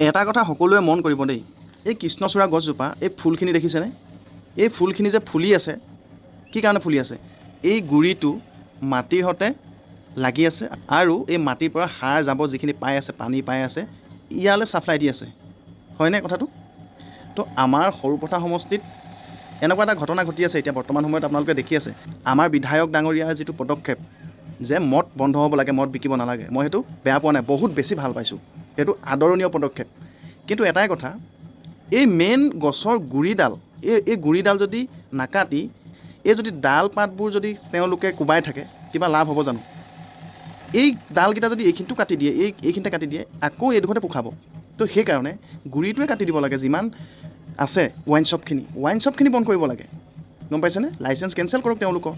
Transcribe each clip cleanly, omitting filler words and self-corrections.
এটা কথা সকলোৱে মন কৰিব দেই, এই কৃষ্ণচূড়া গছজোপা এই ফুলখিনি দেখিছেনে? এই ফুলখিনি যে ফুলি আছে, কি কাৰণে ফুলি আছে? এই গুৰিটো মাটিৰ সৈতে লাগি আছে আৰু এই মাটিৰ পৰা সাৰ জাবৰ যিখিনি পাই আছে, পানী পাই আছে, ইয়ালৈ ছাপ্লাই দি আছে, হয়নে কথাটো? তো আমাৰ সৰুপথাৰ সমষ্টিত এনেকুৱা এটা ঘটনা ঘটি আছে এতিয়া বৰ্তমান সময়ত আপোনালোকে দেখি আছে। আমাৰ বিধায়ক ডাঙৰীয়াৰ যিটো পদক্ষেপ যে মদ বন্ধ হ'ব লাগে, মদ বিকিব নালাগে, মই সেইটো বেয়া পোৱা নাই, বহুত বেছি ভাল পাইছোঁ। সেইটো আদৰণীয় পদক্ষেপ। কিন্তু এটাই কথা, এই মেইন গছৰ গুৰিডাল, এই গুৰিডাল যদি নাকাটি এই যদি ডাল পাতবোৰ যদি তেওঁলোকে কোবাই থাকে, কিবা লাভ হ'ব জানো? এই ডালকেইটা যদি এইখিনিটো কাটি দিয়ে, এইখিনিতে কাটি দিয়ে, আকৌ এইডোখৰতে পোখাব। তো সেইকাৰণে গুৰিটোৱে কাটি দিব লাগে। যিমান আছে ৱাইন শ্বপখিনি বন্ধ কৰিব লাগে, গম পাইছেনে? লাইচেঞ্চ কেঞ্চেল কৰক তেওঁলোকৰ।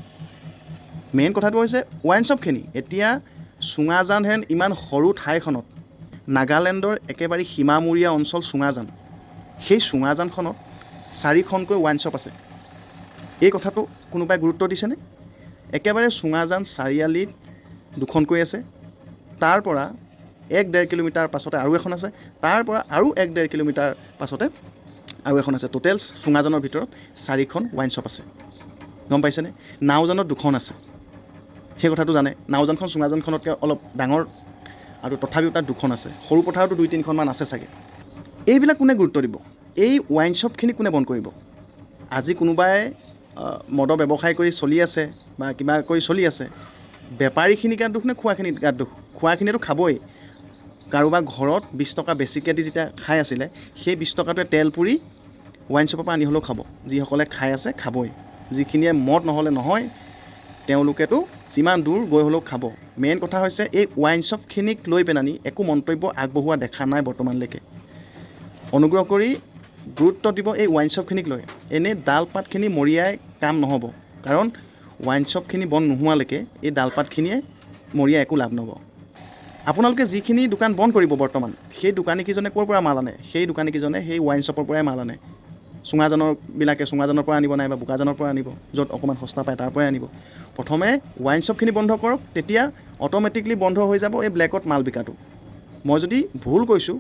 মেইন কথাটো হৈছে ৱাইন শ্বপখিনি। এতিয়া চুঙাজান হেন ইমান সৰু ঠাইখনত, নাগালেণ্ডৰ একেবাৰে সীমামূৰীয়া অঞ্চল চুঙাজান, সেই চুঙাজানখনত 4খনকৈ ৱাইন শ্বপ আছে। এই কথাটো কোনোবাই গুৰুত্ব দিছেনে? একেবাৰে চুঙাজান চাৰিআলিত 2খনকৈ আছে, তাৰ পৰা 1-1.5 কিলোমিটাৰ পাছতে আৰু এখন আছে, তাৰ পৰা আৰু 1-1.5 কিলোমিটাৰ পাছতে আৰু এখন আছে। টোটেল চুঙাজানৰ ভিতৰত 4খন ৱাইন শ্বপ আছে, গম পাইছেনে? নাওজানত 2খন আছে, সেই কথাটো জানে। নাওজানখন চুঙাজানখনতকৈ অলপ ডাঙৰ আৰু তথাপিও তাত 2খন আছে। সৰু পথাৰতো 2-3খনমান আছে চাগে। এইবিলাক কোনে গুৰুত্ব দিব? এই ৱাইন শ্বপখিনি কোনে বন্ধ কৰিব? আজি কোনোবাই মদৰ ব্যৱসায় কৰি চলি আছে বা কিবা কৰি চলি আছে, বেপাৰীখিনি গাত দুখ নে খোৱাখিনিৰ গাত দুখ? খোৱাখিনিয়েতো খাবই। কাৰোবাৰ ঘৰত 20 টকা বেছিকৈ দি যেতিয়া খাই আছিলে, সেই 20 টকাটোৱে তেল পুৰি ৱাইন শ্বপৰ পৰা আনি হ'লেও খাব। যিসকলে খাই আছে খাবই, যিখিনিয়ে মদ নহ'লে নহয় তেওঁলোকেতো যিমান দূৰ গৈ হ'লেও খাব। মেইন কথা হৈছে এই ৱাইন শ্বপখিনিক লৈ পেলানি একো মন্তব্য আগবঢ়োৱা দেখা নাই বৰ্তমানলৈকে। অনুগ্ৰহ কৰি গুৰুত্ব দিব এই ৱাইন শ্বপখিনিক লৈ। এনেই ডাল পাতখিনি মৰিয়াই কাম নহ'ব, কাৰণ ৱাইন শ্বপখিনি বন্ধ নোহোৱালৈকে এই ডাল পাতখিনিয়ে মৰিয়াই একো লাভ নহ'ব। আপোনালোকে যিখিনি দোকান বন্ধ কৰিব বৰ্তমান, সেই দোকানীকেইজনে ক'ৰ পৰা মাল আনে? সেই দোকানীকেইজনে সেই ৱাইন শ্বপৰ পৰাই মাল আনে। চুঙাজানৰ পৰা আনিব, নাইবা বোকাজানৰ পৰা আনিব, য'ত অকণমান সস্তা পায় তাৰ পৰাই আনিব। প্ৰথমে ৱাইন শ্বপখিনি বন্ধ কৰক, তেতিয়া অট'মেটিকলি বন্ধ হৈ যাব এই ব্লেকত মাল বিকাটো। মই যদি ভুল কৈছোঁ,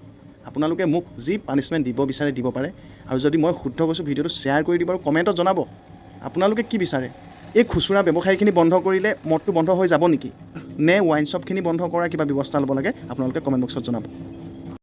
আপোনালোকে মোক যি পানিছমেণ্ট দিব বিচাৰে দিব পাৰে, আৰু যদি মই শুদ্ধ কৈছোঁ ভিডিঅ'টো শ্বেয়াৰ কৰি দিব আৰু কমেণ্টত জনাব আপোনালোকে কি বিচাৰে। এই খুচুৰা ব্যৱসায়ীখিনি বন্ধ কৰিলে মদটো বন্ধ হৈ যাব নেকি? নে ৱাইন শ্বপখিনি বন্ধ কৰাৰ কিবা ব্যৱস্থা ল'ব লাগে? আপোনালোকে কমেণ্ট বক্সত জনাব।